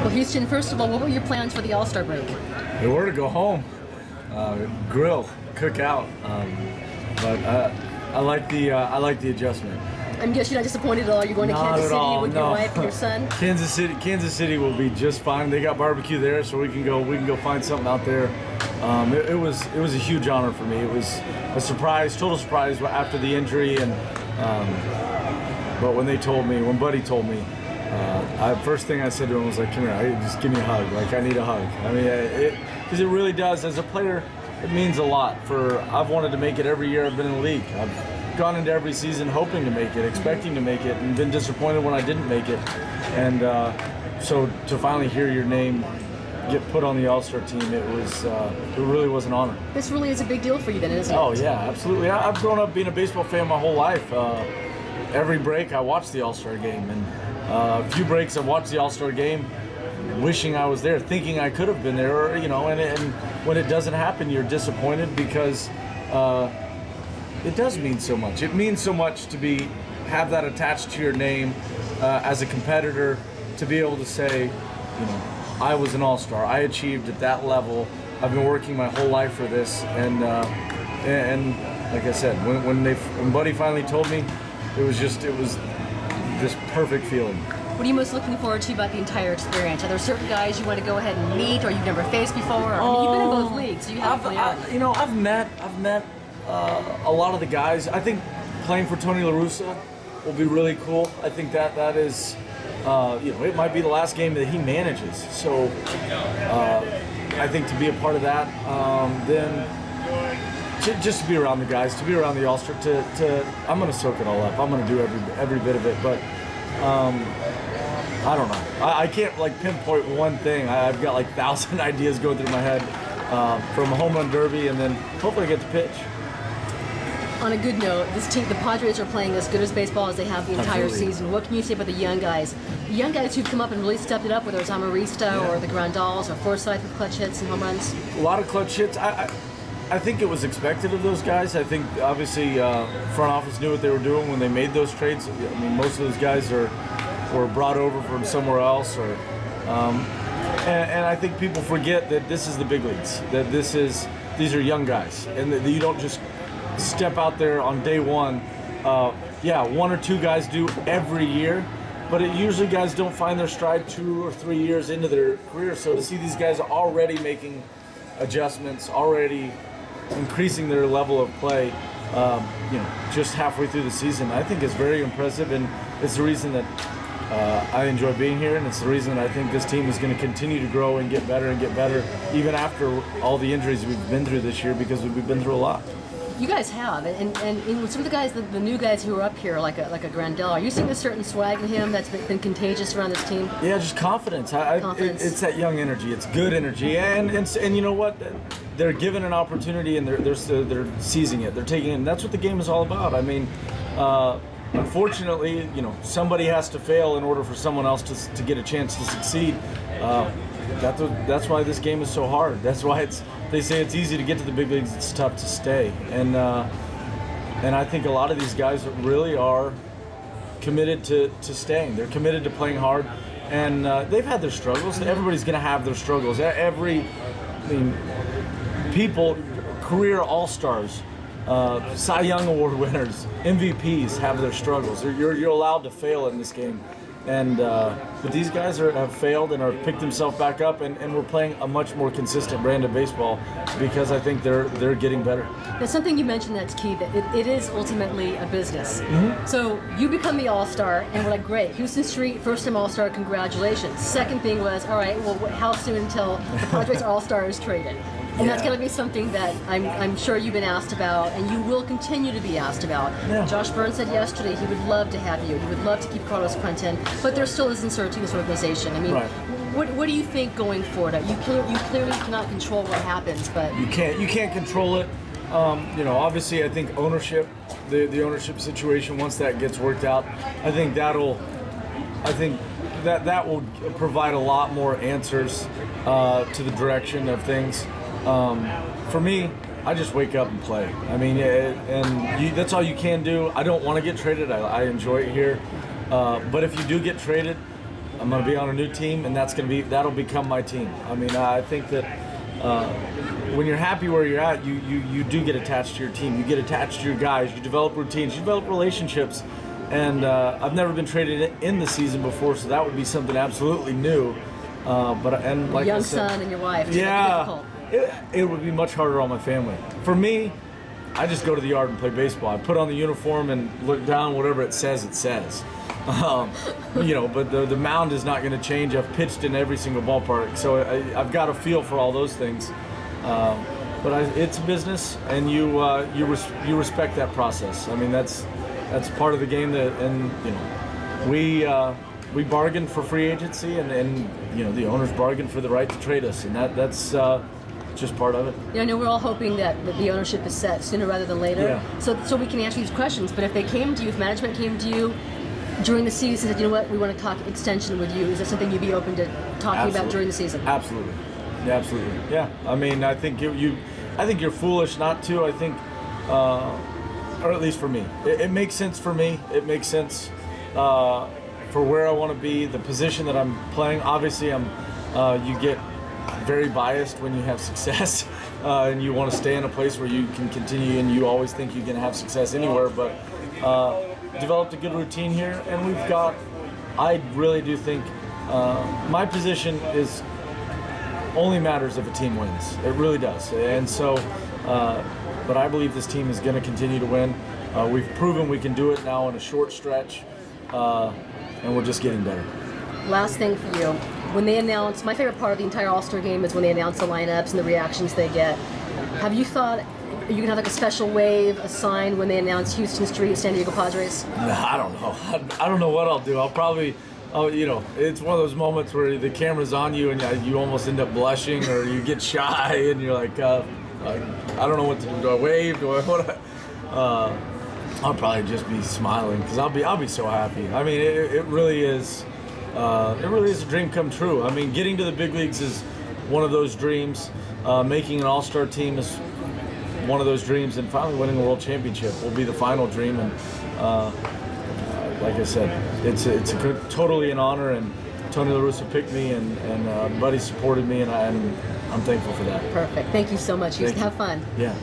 Well, Houston, first of all, what were your plans for the All-Star break? They were to go home, grill, cook out, but I like the adjustment. I'm guessing you're not disappointed at all. You're going to Not Kansas at City all, with no. your wife and your son. Kansas City will be just fine. They got barbecue there, so we can go find something out there. It was a huge honor for me. It was a surprise, total surprise after the injury, and but when Buddy told me, first thing I said to him was like, "Come here, just give me a hug. Like, I need a hug." I mean, because it really does. As a player, it means a lot. I've wanted to make it every year I've been in the league. I've gone into every season hoping to make it, expecting to make it, and been disappointed when I didn't make it. And so to finally hear your name get put on the All-Star team, it really was an honor. This really is a big deal for you then, isn't it? Oh yeah, absolutely. I've grown up being a baseball fan my whole life. Every break I watch the All-Star game, and a few breaks I've watched the All-Star game wishing I was there, thinking I could have been there, or, and when it doesn't happen, you're disappointed because it does mean so much. It means so much to have that attached to your name as a competitor, to be able to say, I was an All-Star. I achieved at that level. I've been working my whole life for this, and like I said, when Buddy finally told me, it was this perfect feeling. What are you most looking forward to about the entire experience? Are there certain guys you want to go ahead and meet, or you've never faced before? I mean, you've been in both leagues, so you have I've met a lot of the guys. I think playing for Tony La Russa will be really cool. I think that is, it might be the last game that he manages. So I think to be a part of that, then just to be around the guys, to be around the All-Star, I'm going to soak it all up. I'm going to do every bit of it, but I don't know. I can't pinpoint one thing. I've got 1,000 ideas going through my head from a home run derby, and then hopefully I get to pitch. On a good note, this team, the Padres, are playing as good as baseball as they have the entire Absolutely. season. What can you say about the young guys? The young guys who've come up and really stepped it up, whether it's Amarista or the Grandals or Forsythe with clutch hits and home runs? A lot of clutch hits. I think it was expected of those guys. I think obviously front office knew what they were doing when they made those trades. I mean, most of those guys were brought over from somewhere else, and I think people forget that this is the big leagues. That these are young guys, and that you don't just step out there on day one. One or two guys do every year, but usually guys don't find their stride 2 or 3 years into their career. So to see these guys already making adjustments, already increasing their level of play, just halfway through the season, I think is very impressive, and it's the reason that I enjoy being here, and it's the reason that I think this team is going to continue to grow and get better, even after all the injuries we've been through this year, because we've been through a lot. You guys have, and some of the guys, the new guys who are up here, like a Grandel, are you seeing a certain swag in him that's been contagious around this team? Yeah, just confidence. Confidence. It's that young energy. It's good energy, and you know what? They're given an opportunity, and they're seizing it. They're taking it, and that's what the game is all about. I mean, unfortunately, somebody has to fail in order for someone else to get a chance to succeed. That's why this game is so hard. That's why they say it's easy to get to the big leagues, it's tough to stay. And I think a lot of these guys really are committed to staying. They're committed to playing hard, and they've had their struggles. Everybody's going to have their struggles. People, career all-stars, Cy Young Award winners, MVPs have their struggles. You're allowed to fail in this game. And but these guys have failed and have picked themselves back up, and we're playing a much more consistent brand of baseball because I think they're getting better. Now, something you mentioned that's key, that it is ultimately a business. Mm-hmm. So you become the All-Star, and we're like, great, Huston Street, first-time All-Star, congratulations. Second thing was, all right, well, how soon until the Padres All-Star is traded? And that's going to be something that I'm sure you've been asked about, and you will continue to be asked about. Yeah. Josh Byrne said yesterday he would love to have you. He would love to keep Carlos Quentin, but there still is uncertainty in this organization. I mean, right. What do you think going forward? You clearly cannot control what happens, but you can't control it. Obviously, I think ownership, the ownership situation, once that gets worked out, I think that will provide a lot more answers to the direction of things. For me, I just wake up and play. I mean, that's all you can do. I don't want to get traded. I enjoy it here. But if you do get traded, I'm going to be on a new team, and that'll become my team. I mean, I think that when you're happy where you're at, you do get attached to your team. You get attached to your guys. You develop routines. You develop relationships. And I've never been traded in the season before, so that would be something absolutely new. And like young I said, son and your wife. It's yeah, difficult. it would be much harder on my family. For me, I just go to the yard and play baseball. I put on the uniform and look down. Whatever it says, it says. But the mound is not going to change. I've pitched in every single ballpark, so I've got a feel for all those things. It's a business, and you respect that process. I mean, that's part of the game. We bargained for free agency, and the owners bargained for the right to trade us, and that's just part of it. I know we're all hoping that the ownership is set sooner rather than later, yeah. so we can answer these questions. But if they came to you, if management came to you during the season and said, you know what, we want to talk extension with you, is that something you'd be open to talking about during the season? Absolutely. Yeah, absolutely. Yeah. I mean, I think you're foolish not to. I think, or at least for me, it makes sense for me. It makes sense for where I want to be, the position that I'm playing. Obviously, you get very biased when you have success, and you want to stay in a place where you can continue, and you always think you can have success anywhere. But developed a good routine here, and I really do think my position only matters if a team wins. It really does. And so, but I believe this team is going to continue to win. We've proven we can do it now in a short stretch, and we're just getting better. Last thing for you. When they announce, my favorite part of the entire All-Star game is when they announce the lineups and the reactions they get. Have you thought you can have like a special wave, a sign when they announce Huston Street, San Diego Padres? No, I don't know. I don't know what I'll do. I'll probably, it's one of those moments where the camera's on you and you almost end up blushing, or you get shy and you're like, I don't know what to do. Do I wave? Do I what? I'll probably just be smiling because I'll be so happy. I mean, it really is. It really is a dream come true. I mean, getting to the big leagues is one of those dreams. Making an all-star team is one of those dreams, and finally winning a world championship will be the final dream. And like I said, it's totally an honor. And Tony La Russa picked me, and Buddy supported me, and I'm thankful for that. Perfect. Thank you so much, Houston. Have fun. Yeah.